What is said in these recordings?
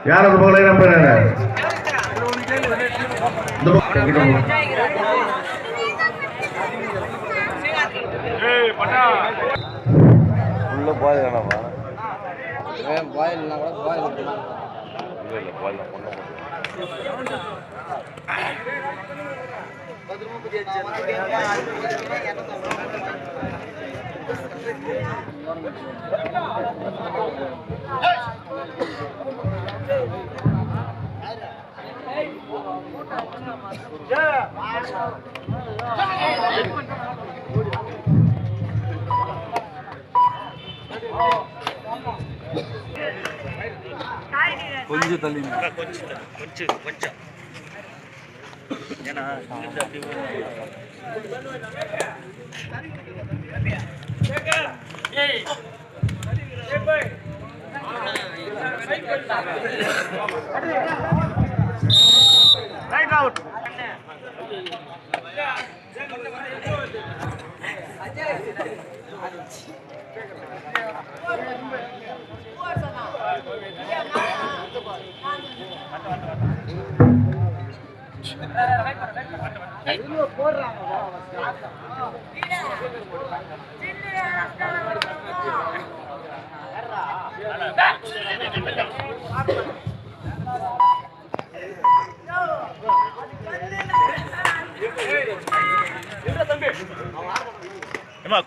யார் அந்த பக்கம் லைனா போறாரு இந்த பக்கம் ஏய் பட்டா உள்ள பாய் வேணாமா பாய் இல்லனா கூட பாய் இல்ல பாய் இல்ல பண்ண பத்திரமா புடி கொஞ்சம் தள்ளி கொஞ்சம் ஏன்னா ரைட் அவுட்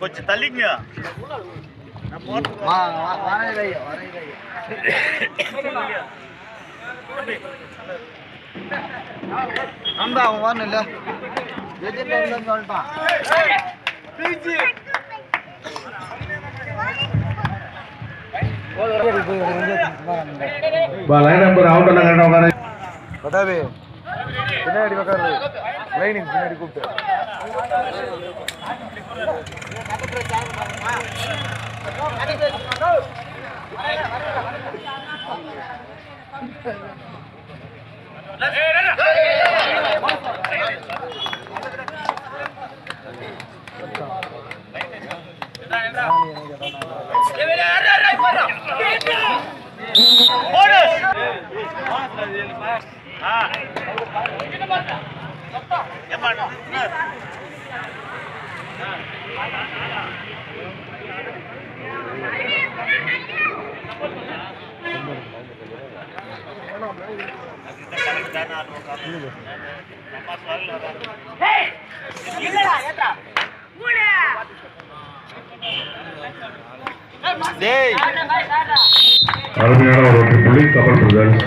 கொஞ்சம் தள்ளிங்க அந்த அவன் வரணும் இல்ல சொல்லிட்டான் லைன் நம்பர் அவுட் உட்கார பதாவே பின்னாடி உட்காரு லைனிங் பின்னாடி கூப்பிட்டு அருமையான ஒரு புள்ளி கபல் பிரதர்ஸ்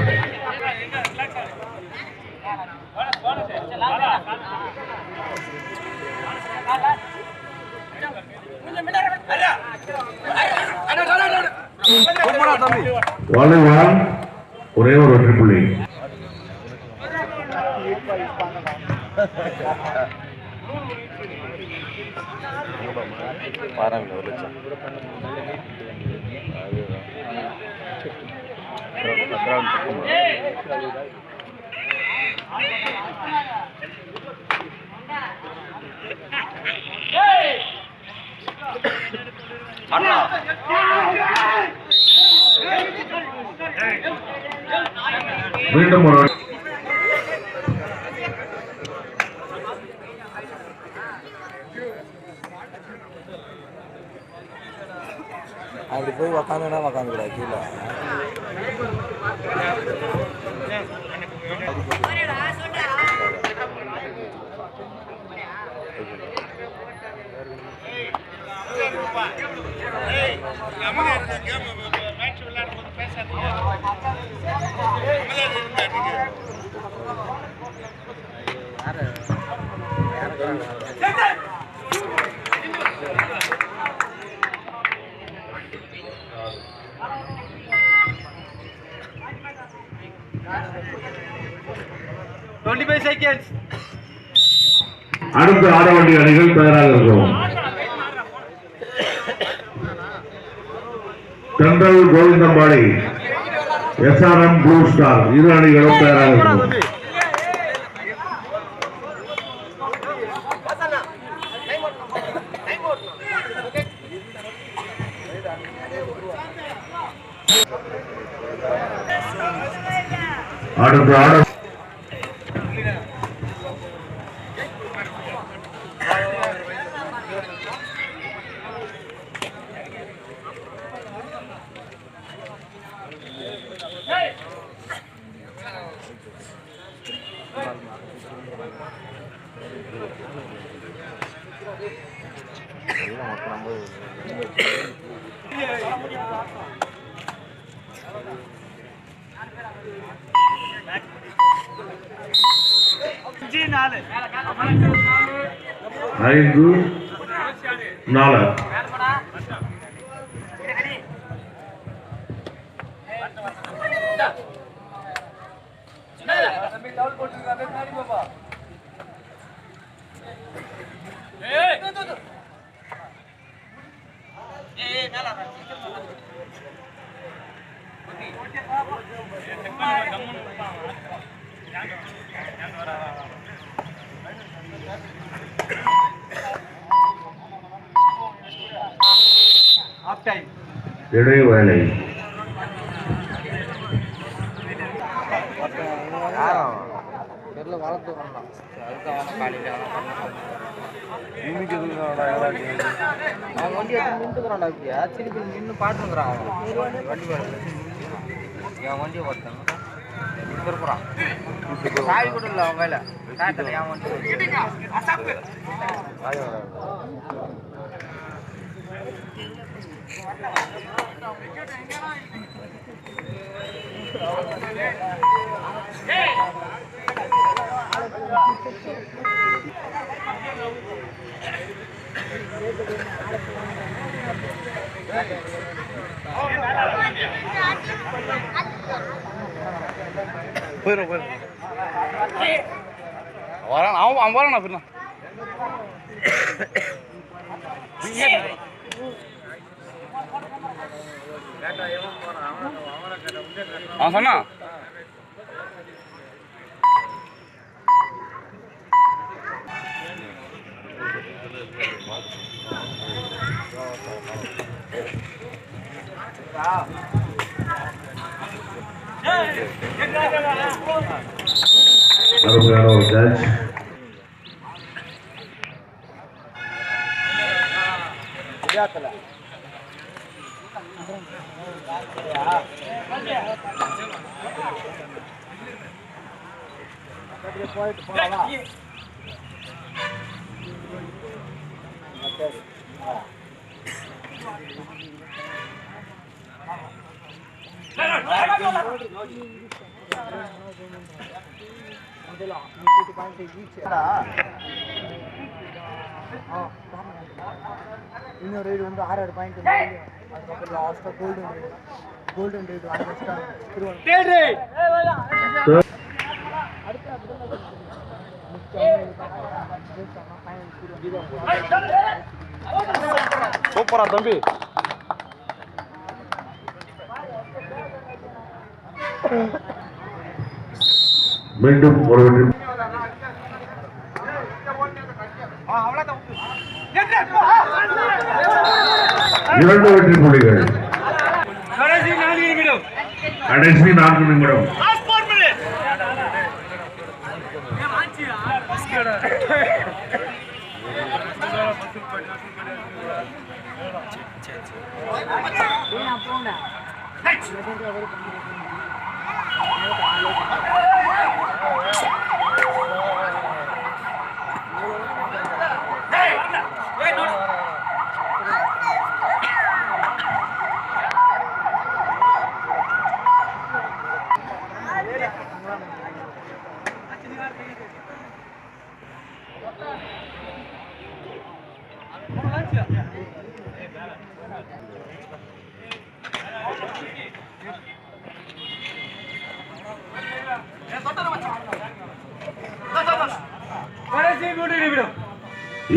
ஒரே ஒரு வெற்றி புள்ளி பாருங்க ஒரு லட்சம் மீண்டும் ஒரு அப்படி போய் உக்காந்துனா உக்காந்துடா கீழே அடுத்த ஆடவண்டி அணிகள் தயாராக இருக்கும். தென்றல் கோவிந்தம்பாடி SRM ப்ளூ ஸ்டார் இரு அணிகளும் தயாராக இருக்கும். அடுத்த ஆடு ஐந்து 4 இடைவேளை வளர்த்து அவன் வண்டி எடுத்து நின்றுக்கிறான்டா இப்படியா திருப்பி நின்று பார்த்துக்கிறான் அவன் வண்டி என் வண்டியை பார்த்தான் இருக்கிறான் சாவி கூட இல்லை அவன் கையில் காட்டல என் வண்டி போயிடும் வரான் அவன் வரானா பின்ன அவன் சொன்னா அருமையான ஒரு கேட்ச். போயிட்டு போகலாம் இன்னொரு ரைடு வந்து 6 பாயிண்ட் அதுக்கப்புறம் லாஸ்ட்டாக கோல்டன் ரைடு சூப்பரா தம்பி மீண்டும் ஒரு இரண்டு வெற்றி புள்ளிகள். கடைசி 4 நிமிடம்.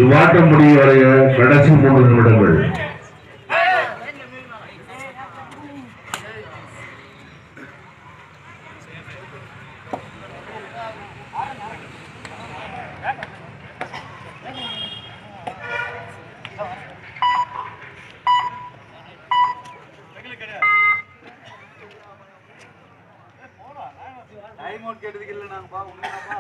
இவ்வாட்டம் முடிவடைய கடைசி 3 நிமிடங்கள். டைம் அவுட் கேட்டதுக்கு இல்லை நாங்கப்பா உண்மையாப்பா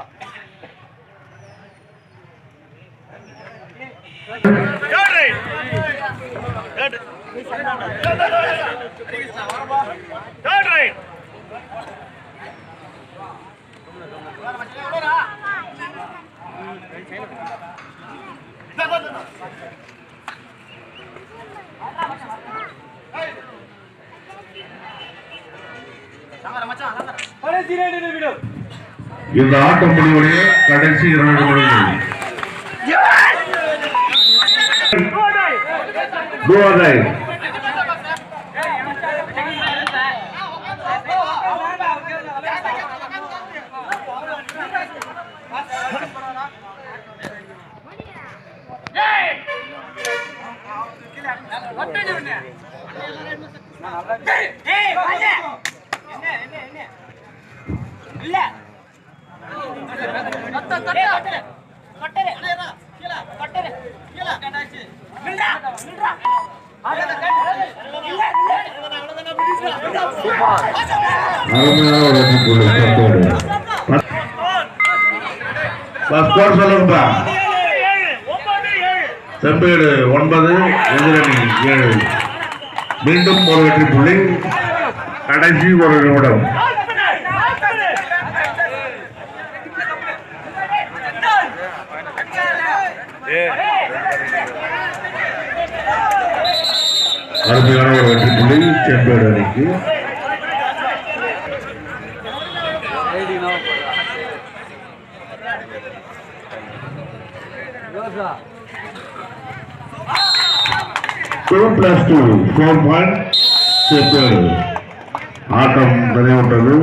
இந்த ஆட்டம் முடிவுடைய கடைசி 2 நிமிடங்கள். கோதை சொல்லுங்கப்பா. செம்பேடு 9, எதிரணி 7. மீண்டும் ஒரு வெற்றி புள்ளி. கடைசி 1 நிமிடம். அருமையான ஒரு வெற்றி புள்ளி செம்பேடு அணிக்கு. +2 4 பாயிண்ட் செம்பேடு. ஆட்டம் நிறைவுற்றது.